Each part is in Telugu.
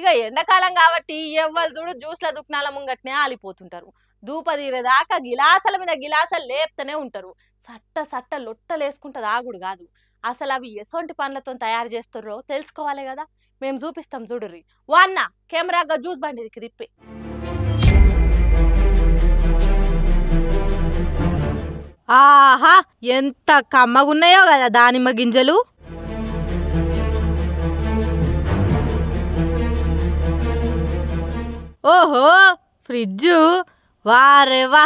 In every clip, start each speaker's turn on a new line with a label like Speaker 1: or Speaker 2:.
Speaker 1: ఇక ఎండాకాలం కాబట్టి ఎవ్వరు చూడు జ్యూస్ల దుకాణాల ముంగట్నే ఆలిపోతుంటారు. దూపదీరేదాకా గిలాసల మీద గిలాసలు లేపుతూనే ఉంటారు. సట్ట సట్ట లొట్టలేసుకుంటది ఆగుడు కాదు. అసలు అవి ఎసొంటి పండ్లతో తయారు చేస్తుర్రో తెలుసుకోవాలి కదా. మేము చూపిస్తాం చూడుర్రి. వాన్న కెమెరాగా జ్యూస్ బండికి తిప్పి. ఆహా, ఎంత కమ్మగున్నాయో కదా దానిమ్మ గింజలు. ఓహో, ఫ్రిడ్జు వారే వా,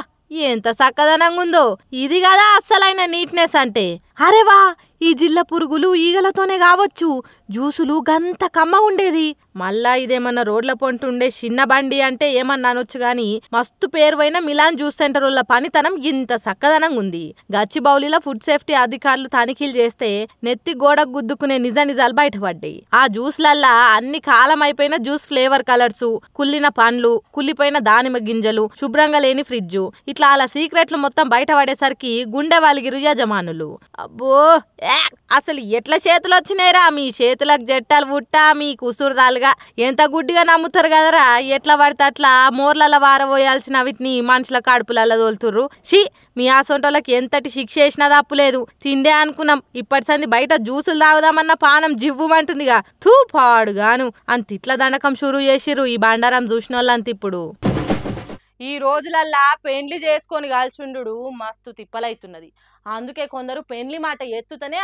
Speaker 1: ఎంత చక్కదనంగా ఉందో. ఇది కదా అస్సలైన నీట్నెస్ అంటే. అరే వా, ఈ జిల్ల పురుగులు ఈగలతోనే కావచ్చు జ్యూసులు గంత కమ్మ ఉండేది. మళ్ళా ఇదేమన్నా రోడ్ల పొంటి ఉండే చిన్న బండి అంటే ఏమన్నా అనొచ్చు గాని మస్తు పేరువైన మిలాన్ జ్యూస్ సెంటర్ వాళ్ళ పనితనం ఇంత చక్కదనంగా ఉంది. గచ్చిబౌలిలో ఫుడ్ సేఫ్టీ అధికారులు తనిఖీలు చేస్తే నెత్తి గోడకు గుద్దుకునే నిజాలు బయటపడ్డాయి. ఆ జ్యూస్లల్లా అన్ని కాలం అయిపోయిన జ్యూస్ ఫ్లేవర్ కలర్స్, కుళ్ళిన పండ్లు, కుళ్ళిపోయిన దానిమ్మ గింజలు, శుభ్రంగా లేని ఫ్రిడ్జు, ఇట్లా అలా సీక్రెట్లు మొత్తం బయటపడేసరికి గుండె వాలిగిరు యజమానులు. అబ్బో, అసలు ఎట్లా చేతులు వచ్చినాయిరా మీ చేతులకు జట్టాలు పుట్టా మీ కుసురుదాలుగా. ఎంత గుడ్డిగా నమ్ముతారు కదరా. ఎట్లా పడితే అట్లా మోర్లలో వారబోయాల్సిన వీటిని మనుషుల కడుపులలో తోలుతుర్రు. షీ, మీ ఆసొంటోళ్ళకి ఎంతటి శిక్ష వేసినా తప్పులేదు. తిండే అనుకున్నాం, ఇప్పటి సంది బయట జ్యూసులు తాగుదామన్న పానం జివ్వుమంటుందిగా. తూ పాడుగాను అంత ఇట్ల దండకం షురూ చేసిర్రు ఈ బండారం చూసిన వాళ్ళంత. ఇప్పుడు ఈ రోజులల్లా పెండ్లి చేసుకొని కాల్చుండు మస్తు తిప్పలైతున్నది. అందుకే కొందరు పెండ్లి మాట ఎత్తుతనే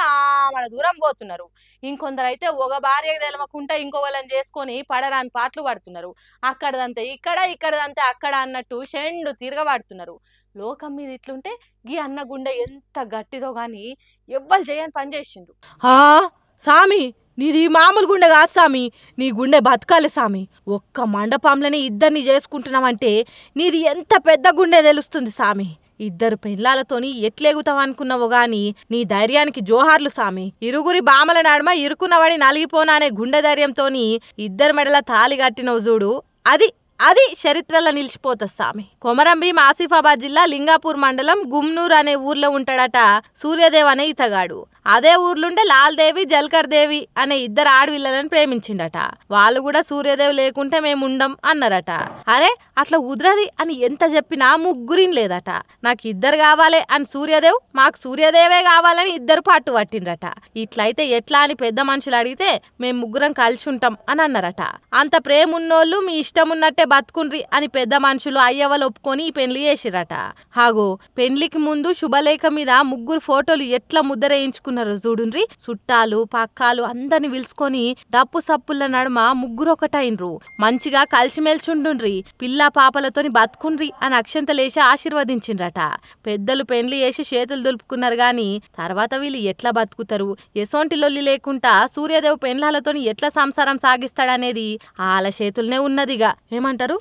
Speaker 1: మన దూరం పోతున్నారు. ఇంకొందరు అయితే ఒక భార్య తెలవకుండా ఇంకొకళ్ళని చేసుకొని పడరాని పాటలు పడుతున్నారు. అక్కడదంతే ఇక్కడ, ఇక్కడదంతే అక్కడ అన్నట్టు షెండు తిరగబడుతున్నారు. లోకం మీద ఇట్లుంటే గీ అన్న గుండె ఎంత గట్టిదో గాని ఎవ్వరు చేయని పని చేసిండు. సామి, నీది మామూలు గుండె కాదు సామి, నీ గుండె బతకాలి సామి. ఒక్క మండపంలోనే ఇద్దరిని చేసుకుంటున్నామంటే నీది ఎంత పెద్ద గుండె తెలుస్తుంది సామి. ఇద్దరు పెళ్ళాలతోని ఎట్లేగుతావు అనుకున్నావు గాని నీ ధైర్యానికి జోహార్లు సామి. ఇరుగురి బామల నడుమ ఇరుకున్నవాడి నలిగిపోనా అనే గుండె ధైర్యంతోని ఇద్దరు మెడల తాలి కట్టినవు చూడు, అది చరిత్రలో నిలిచిపోతుంది సామి. కొమరంభీం ఆసిఫాబాద్ జిల్లా లింగాపూర్ మండలం గుమ్నూర్ అనే ఊర్లో ఉంటాడట సూర్యదేవ్ అనే ఇతగాడు. అదే ఊర్లుండే లాల్దేవి, జల్కర్ దేవి అనే ఇద్దరు ఆడవిళ్ళని ప్రేమించిండట. వాళ్ళు కూడా సూర్యదేవ్ లేకుంటే మేము ఉండం అన్నారట. అరే అట్లా ఉద్రది అని ఎంత చెప్పినా ముగ్గురిని లేదట. నాకు ఇద్దరు కావాలే అని సూర్యదేవ్, మాకు సూర్యదేవే కావాలని ఇద్దరు పట్టు పట్టిండ్రట. ఇట్లయితే ఎట్లా అని పెద్ద మనుషులు అడిగితే మేము ముగ్గురం కలిసి ఉంటాం అని అన్నారట. అంత ప్రేమ ఉన్నోళ్ళు మీ ఇష్టం ఉన్నట్టే బతుకుండ్రి అని పెద్ద మనుషులు అయ్యవలు ఒప్పుకొని ఈ పెళ్లి చేసిరట. హాగో, పెళ్లికి ముందు శుభలేఖ మీద ముగ్గురు ఫోటోలు ఎట్లా ముద్రేయించుకున్నారు చూడుండ్రి. చుట్టాలు పక్కాలు అందరిని పిలుచుకొని డప్పు సప్పుల నడుమ ముగ్గురు ఒకటైనరు. మంచిగా కలిసిమెలిచుండ్రి, పిల్ల పాపలతోని బతుకుండ్రి అని అక్షంతలేసి ఆశీర్వదించిండ్రట. పెద్దలు పెళ్లి చేసి చేతులు దులుపుకున్నారు గాని తర్వాత వీళ్ళు ఎట్లా బతుకుతారు, ఎసోంటి లొల్లి లేకుండా సూర్యదేవ్ పెండ్లాలతోని ఎట్లా సంసారం సాగిస్తాడనేది వాళ్ళ చేతుల్నే ఉన్నదిగా. ఏమంటారు?